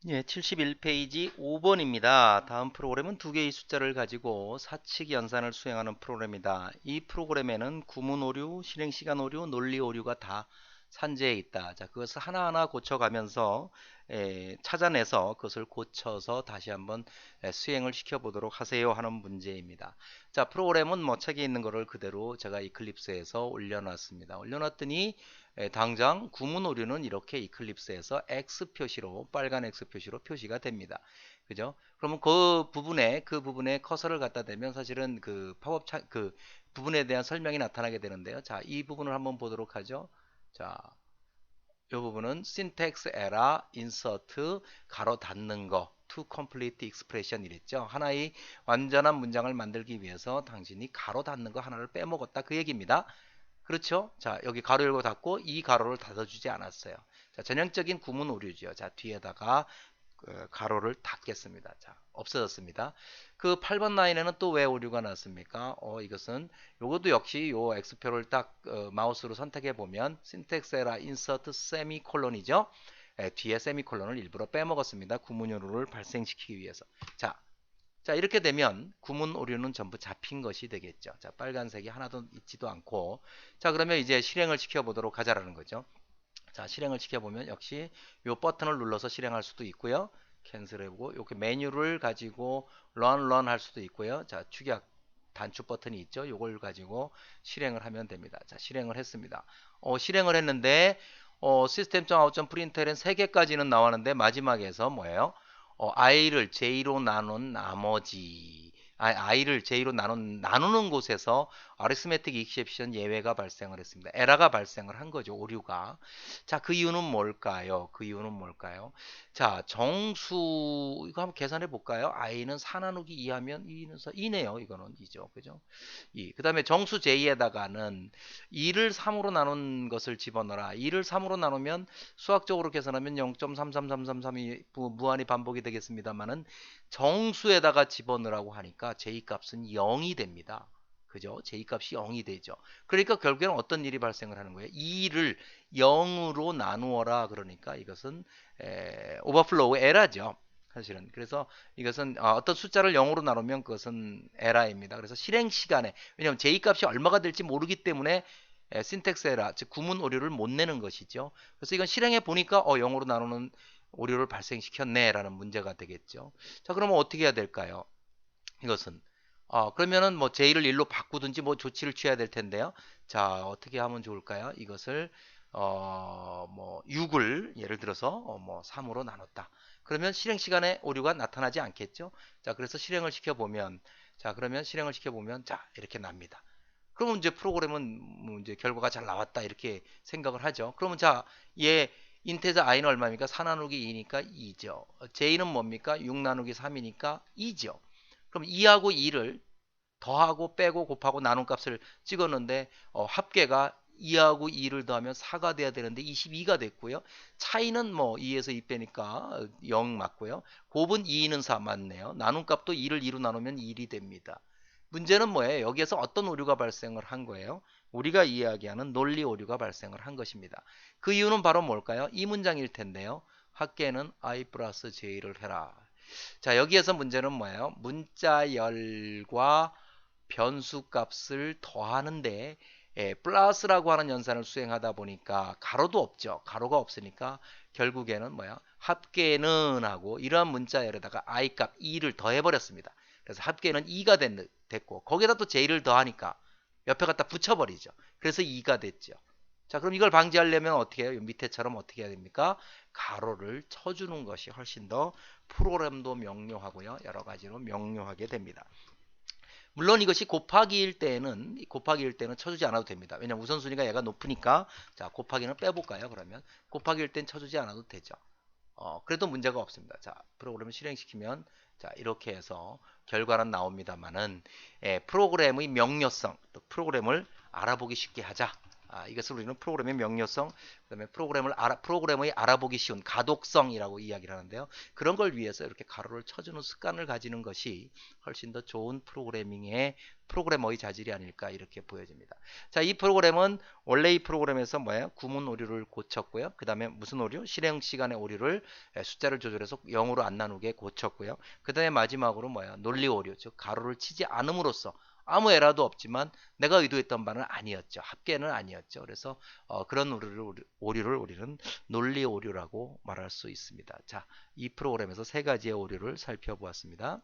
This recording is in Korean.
예, 71페이지 5번입니다. 다음 프로그램은 두 개의 숫자를 가지고 사칙 연산을 수행하는 프로그램이다. 이 프로그램에는 구문 오류, 실행 시간 오류, 논리 오류가 다 산재해 있다. 자, 그것을 하나하나 고쳐가면서 찾아내서 그것을 고쳐서 다시 한번 수행을 시켜보도록 하세요 하는 문제입니다. 자, 프로그램은 뭐 책에 있는 거를 그대로 제가 이클립스에서 올려놨습니다. 올려놨더니 당장 구문 오류는 이렇게 이클립스에서 X 표시로 빨간 X 표시로 표시가 됩니다. 그죠? 그러면 그 부분에 커서를 갖다 대면 사실은 그 그 부분에 대한 설명이 나타나게 되는데요. 자, 이 부분을 한번 보도록 하죠. 자, 이 부분은 syntax error insert 가로 닫는 거 to complete expression 이랬죠. 하나의 완전한 문장을 만들기 위해서 당신이 가로 닫는 거 하나를 빼먹었다 그 얘기입니다. 그렇죠? 자, 여기 가로 열고 닫고 이 가로를 닫아주지 않았어요. 자, 전형적인 구문 오류죠. 자, 뒤에다가 가로를 닫겠습니다. 자, 없어졌습니다. 그 8번 라인에는 또 왜 오류가 났습니까? 이것은 요것도 역시 요 X표를 딱 마우스로 선택해 보면 syntax error insert semicolon이죠. 뒤에 세미콜론을 일부러 빼먹었습니다. 구문 오류를 발생시키기 위해서. 자, 자, 이렇게 되면 구문 오류는 전부 잡힌 것이 되겠죠. 자, 빨간색이 하나도 있지도 않고. 자, 그러면 이제 실행을 시켜보도록 하자라는 거죠. 자, 실행을 시켜보면 역시 이 버튼을 눌러서 실행할 수도 있고요. 캔슬해보고 이렇게 메뉴를 가지고 run 할 수도 있고요. 자, 축약 단축 버튼이 있죠. 이걸 가지고 실행을 하면 됩니다. 자, 실행을 했습니다. 실행을 했는데 system.out.println 3개까지는 나왔는데 마지막에서 뭐예요? i를 j로 나눈 나머지 i를 j로 나누는 곳에서 아리스메틱 익셉션 예외가 발생을 했습니다. 에러가 발생을 한 거죠. 오류가. 자, 그 이유는 뭘까요? 그 이유는 뭘까요? 자, 정수 이거 한번 계산해 볼까요? i는 4 나누기 2 하면 2는 4, 2네요. 이거는 2죠. 그죠? 2. 그다음에 정수 j에다가는 2를 3으로 나눈 것을 집어넣어라. 2를 3으로 나누면 수학적으로 계산하면 0.33333이 무한히 반복이 되겠습니다만은 정수에다가 집어넣으라고 하니까 j 값은 0이 됩니다. 그죠? j 값이 0이 되죠. 그러니까 결국에는 어떤 일이 발생을 하는 거예요? 2를 0으로 나누어라. 그러니까 이것은 오버플로우 에러죠. 사실은. 그래서 이것은 어떤 숫자를 0으로 나누면 그것은 에러입니다. 그래서 실행 시간에 왜냐하면 j 값이 얼마가 될지 모르기 때문에 신텍스 에러, 즉 구문 오류를 못 내는 것이죠. 그래서 이건 실행해 보니까 0으로 나누는 오류를 발생시켰네라는 문제가 되겠죠. 자, 그러면 어떻게 해야 될까요? 이것은 그러면은 뭐 J를 1로 바꾸든지 뭐 조치를 취해야 될 텐데요. 자, 어떻게 하면 좋을까요? 이것을 뭐 6을 예를 들어서 뭐 3으로 나눴다. 그러면 실행 시간에 오류가 나타나지 않겠죠? 자, 그래서 실행을 시켜 보면 자, 그러면 실행을 시켜 보면 자, 이렇게 납니다. 그러면 이제 프로그램은 뭐 이제 결과가 잘 나왔다 이렇게 생각을 하죠. 그러면 자, 얘 인테저 i는 얼마입니까? 4 나누기 2니까 2죠. j는 뭡니까? 6 나누기 3이니까 2죠. 그럼 2하고 2를 더하고 빼고 곱하고 나눈 값을 찍었는데 합계가 2하고 2를 더하면 4가 돼야 되는데 22가 됐고요. 차이는 뭐 2에서 2 빼니까 0 맞고요. 곱은 2는 4 맞네요. 나눈 값도 2를 2로 나누면 1이 됩니다. 문제는 뭐예요? 여기에서 어떤 오류가 발생을 한 거예요? 우리가 이야기하는 논리 오류가 발생을 한 것입니다. 그 이유는 바로 뭘까요? 이 문장일 텐데요. 합계는 i 플러스 j를 해라. 자, 여기에서 문제는 뭐예요? 문자열과 변수 값을 더하는데 플러스라고 하는 연산을 수행하다 보니까 가로도 없죠. 가로가 없으니까 결국에는 뭐야? 합계는 하고 이러한 문자열에다가 i 값 2를 더해버렸습니다. 그래서 합계는 2가 됐고 거기다 또 j를 더하니까 옆에 갖다 붙여버리죠. 그래서 2가 됐죠. 자, 그럼 이걸 방지하려면 어떻게 해요? 밑에처럼 어떻게 해야 됩니까? 가로를 쳐주는 것이 훨씬 더 프로그램도 명료하고요. 여러 가지로 명료하게 됩니다. 물론 이것이 곱하기일 때는 쳐주지 않아도 됩니다. 왜냐면 우선순위가 얘가 높으니까. 자, 곱하기는 빼볼까요? 그러면 곱하기일 땐 쳐주지 않아도 되죠. 그래도 문제가 없습니다. 자, 프로그램을 실행시키면 자, 이렇게 해서 결과는 나옵니다만은 프로그램의 명료성, 또 프로그램을 알아보기 쉽게 하자. 이것을 우리는 프로그램의 명료성, 그다음에 프로그램의 알아보기 쉬운 가독성이라고 이야기를 하는데요. 그런 걸 위해서 이렇게 가로를 쳐주는 습관을 가지는 것이 훨씬 더 좋은 프로그래머의 자질이 아닐까 이렇게 보여집니다. 자, 이 프로그램은 원래 이 프로그램에서 뭐예요? 구문 오류를 고쳤고요. 그 다음에 무슨 오류? 실행 시간의 오류를 숫자를 조절해서 0으로 안 나누게 고쳤고요. 그 다음에 마지막으로 뭐야? 논리 오류, 즉 가로를 치지 않음으로써 아무 에러도 없지만 내가 의도했던 바는 아니었죠. 합계는 아니었죠. 그래서 그런 오류를 우리는 논리 오류라고 말할 수 있습니다. 자, 이 프로그램에서 세 가지의 오류를 살펴보았습니다.